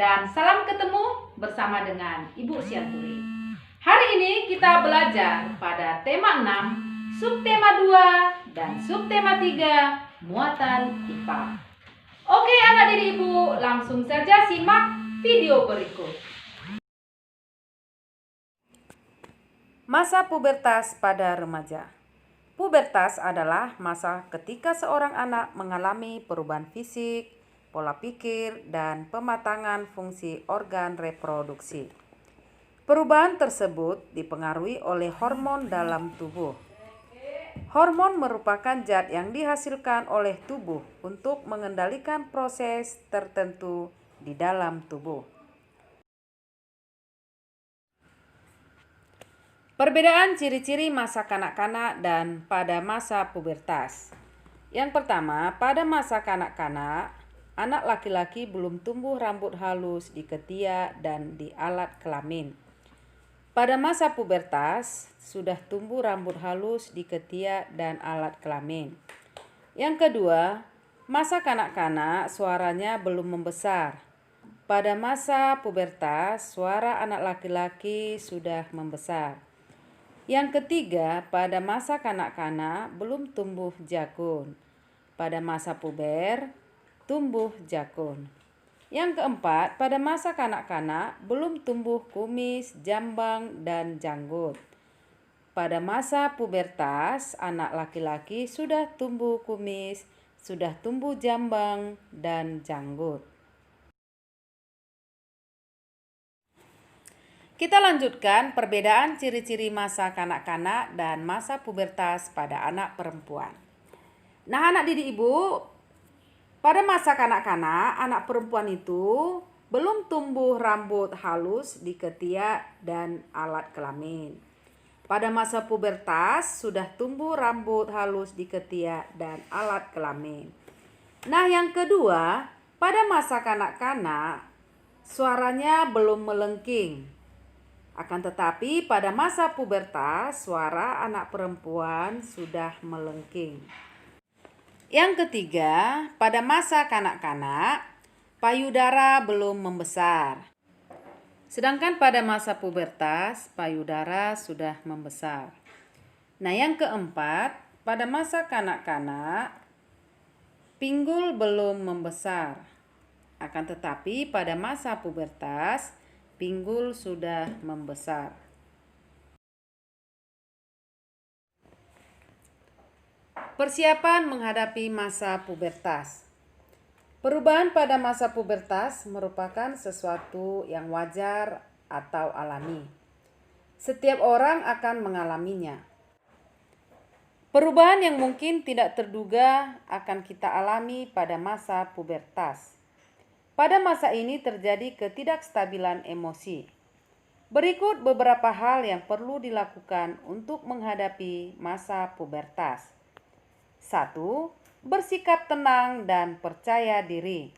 dan salam ketemu bersama dengan Ibu Sianturi. Hari ini kita belajar pada tema 6, subtema 2 dan subtema 3, muatan IPA. Oke anak didik Ibu, langsung saja simak video berikut. Masa pubertas pada remaja. Pubertas adalah masa ketika seorang anak mengalami perubahan fisik, pola pikir, dan pematangan fungsi organ reproduksi. Perubahan tersebut dipengaruhi oleh hormon dalam tubuh. Hormon merupakan zat yang dihasilkan oleh tubuh untuk mengendalikan proses tertentu di dalam tubuh. Perbedaan ciri-ciri masa kanak-kanak dan pada masa pubertas. Yang pertama, pada masa kanak-kanak, anak laki-laki belum tumbuh rambut halus di ketiak dan di alat kelamin. Pada masa pubertas, sudah tumbuh rambut halus di ketiak dan alat kelamin. Yang kedua, masa kanak-kanak suaranya belum membesar. Pada masa pubertas, suara anak laki-laki sudah membesar. Yang ketiga, pada masa kanak-kanak belum tumbuh jakun. Pada masa puber, tumbuh jakun. Yang keempat, pada masa kanak-kanak belum tumbuh kumis, jambang, dan janggut. Pada masa pubertas, anak laki-laki sudah tumbuh kumis, sudah tumbuh jambang, dan janggut. Kita lanjutkan perbedaan ciri-ciri masa kanak-kanak dan masa pubertas pada anak perempuan. Nah, anak didik Ibu, pada masa kanak-kanak, anak perempuan itu belum tumbuh rambut halus di ketiak dan alat kelamin. Pada masa pubertas sudah tumbuh rambut halus di ketiak dan alat kelamin. Nah, yang kedua, pada masa kanak-kanak suaranya belum melengking. Akan tetapi pada masa pubertas suara anak perempuan sudah melengking. Yang ketiga, pada masa kanak-kanak payudara belum membesar. Sedangkan pada masa pubertas payudara sudah membesar. Nah, yang keempat, pada masa kanak-kanak pinggul belum membesar. Akan tetapi pada masa pubertas pinggul sudah membesar. Persiapan menghadapi masa pubertas. Perubahan pada masa pubertas merupakan sesuatu yang wajar atau alami. Setiap orang akan mengalaminya. Perubahan yang mungkin tidak terduga akan kita alami pada masa pubertas. Pada masa ini terjadi ketidakstabilan emosi. Berikut beberapa hal yang perlu dilakukan untuk menghadapi masa pubertas. 1. Bersikap tenang dan percaya diri.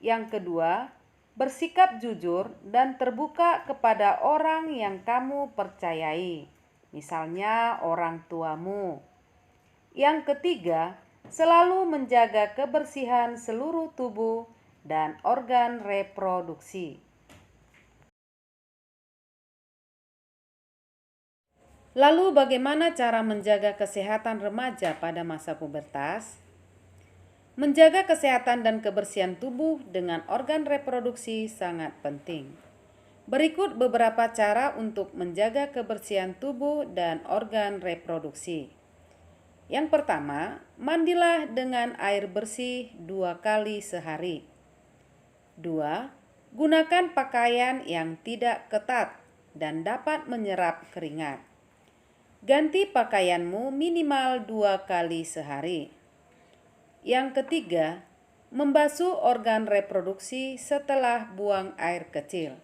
Yang kedua, bersikap jujur dan terbuka kepada orang yang kamu percayai, misalnya orang tuamu. Yang ketiga, selalu menjaga kebersihan seluruh tubuh dan organ reproduksi. Lalu bagaimana cara menjaga kesehatan remaja pada masa pubertas? Menjaga kesehatan dan kebersihan tubuh dengan organ reproduksi sangat penting. Berikut beberapa cara untuk menjaga kebersihan tubuh dan organ reproduksi. Yang pertama, mandilah dengan air bersih 2 kali sehari. 2. Gunakan pakaian yang tidak ketat dan dapat menyerap keringat. Ganti pakaianmu minimal 2 kali sehari. Yang ketiga, membasuh organ reproduksi setelah buang air kecil.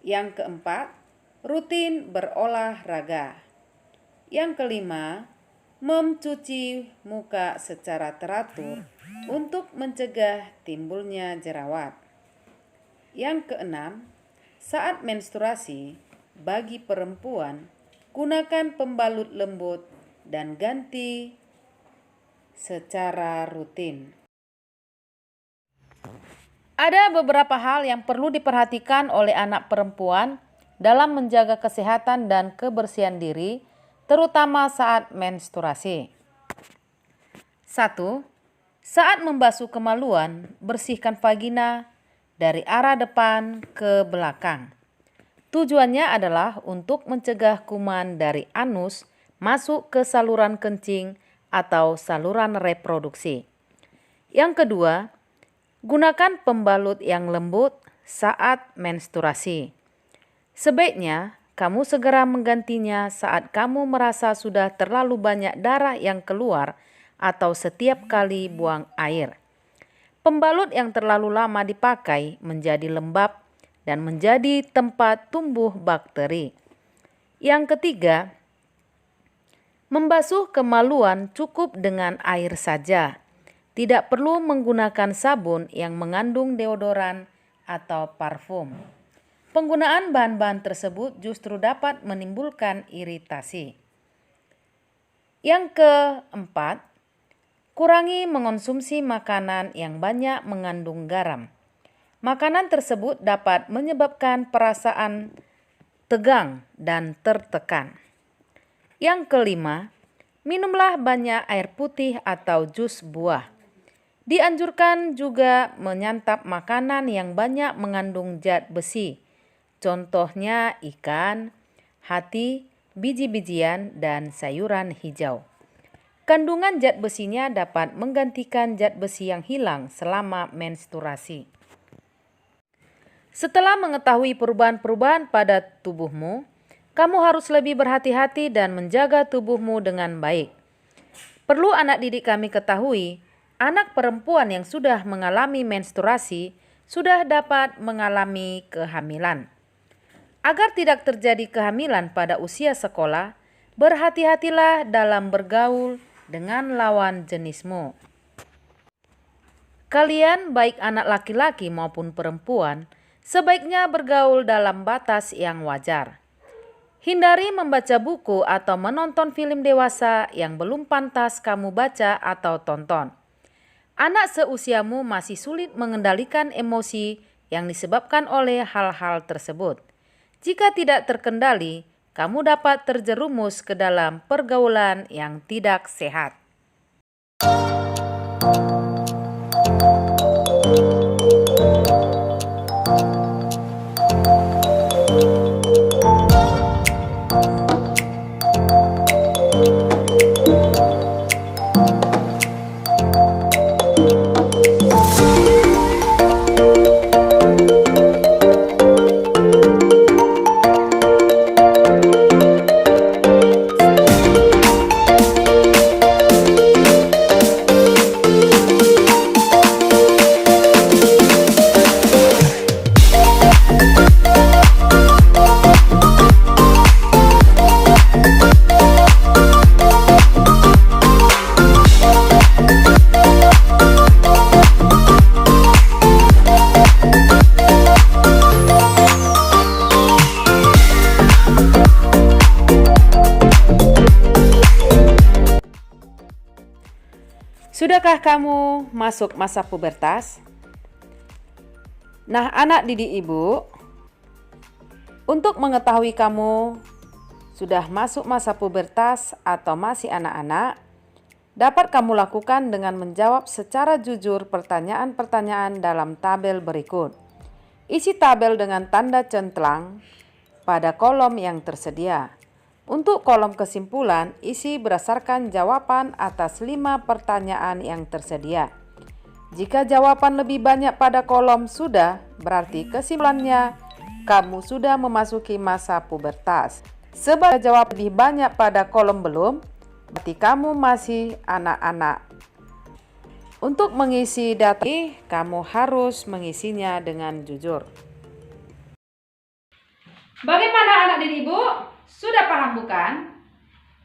Yang keempat, rutin berolahraga. Yang kelima, mencuci muka secara teratur untuk mencegah timbulnya jerawat. Yang keenam, saat menstruasi bagi perempuan, gunakan pembalut lembut dan ganti secara rutin. Ada beberapa hal yang perlu diperhatikan oleh anak perempuan dalam menjaga kesehatan dan kebersihan diri, terutama saat menstruasi. 1. Saat membasuh kemaluan, bersihkan vagina dari arah depan ke belakang. Tujuannya adalah untuk mencegah kuman dari anus masuk ke saluran kencing atau saluran reproduksi. Yang kedua, gunakan pembalut yang lembut saat menstruasi. Sebaiknya kamu segera menggantinya saat kamu merasa sudah terlalu banyak darah yang keluar atau setiap kali buang air. Pembalut yang terlalu lama dipakai menjadi lembab dan menjadi tempat tumbuh bakteri. Yang ketiga, membasuh kemaluan cukup dengan air saja. Tidak perlu menggunakan sabun yang mengandung deodoran atau parfum. Penggunaan bahan-bahan tersebut justru dapat menimbulkan iritasi. Yang keempat, kurangi mengonsumsi makanan yang banyak mengandung garam. Makanan tersebut dapat menyebabkan perasaan tegang dan tertekan. Yang kelima, minumlah banyak air putih atau jus buah. Dianjurkan juga menyantap makanan yang banyak mengandung zat besi. Contohnya ikan, hati, biji-bijian, dan sayuran hijau. Kandungan zat besinya dapat menggantikan zat besi yang hilang selama menstruasi. Setelah mengetahui perubahan-perubahan pada tubuhmu, kamu harus lebih berhati-hati dan menjaga tubuhmu dengan baik. Perlu anak didik kami ketahui, anak perempuan yang sudah mengalami menstruasi sudah dapat mengalami kehamilan. Agar tidak terjadi kehamilan pada usia sekolah, berhati-hatilah dalam bergaul dengan lawan jenismu. Kalian, baik anak laki-laki maupun perempuan, sebaiknya bergaul dalam batas yang wajar. Hindari membaca buku atau menonton film dewasa yang belum pantas kamu baca atau tonton. Anak seusiamu masih sulit mengendalikan emosi yang disebabkan oleh hal-hal tersebut. Jika tidak terkendali, kamu dapat terjerumus ke dalam pergaulan yang tidak sehat. Sudahkah kamu masuk masa pubertas? Nah, anak didik ibu, untuk mengetahui kamu sudah masuk masa pubertas atau masih anak-anak, dapat kamu lakukan dengan menjawab secara jujur pertanyaan-pertanyaan dalam tabel berikut. Isi tabel dengan tanda centang pada kolom yang tersedia. Untuk kolom kesimpulan, isi berdasarkan jawaban atas 5 pertanyaan yang tersedia. Jika jawaban lebih banyak pada kolom sudah, berarti kesimpulannya kamu sudah memasuki masa pubertas. Sebab jawab lebih banyak pada kolom belum, berarti kamu masih anak-anak. Untuk mengisi data ini, kamu harus mengisinya dengan jujur. Bagaimana anak didik ibu? Sudah paham bukan?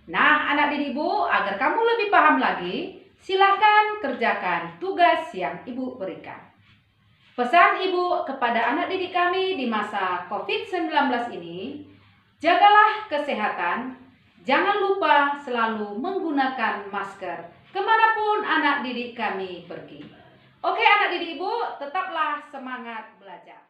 Nah, anak didik ibu, agar kamu lebih paham lagi, silakan kerjakan tugas yang ibu berikan. Pesan ibu kepada anak didik kami di masa COVID-19 ini, jagalah kesehatan, jangan lupa selalu menggunakan masker kemanapun anak didik kami pergi. Oke anak didik ibu, tetaplah semangat belajar.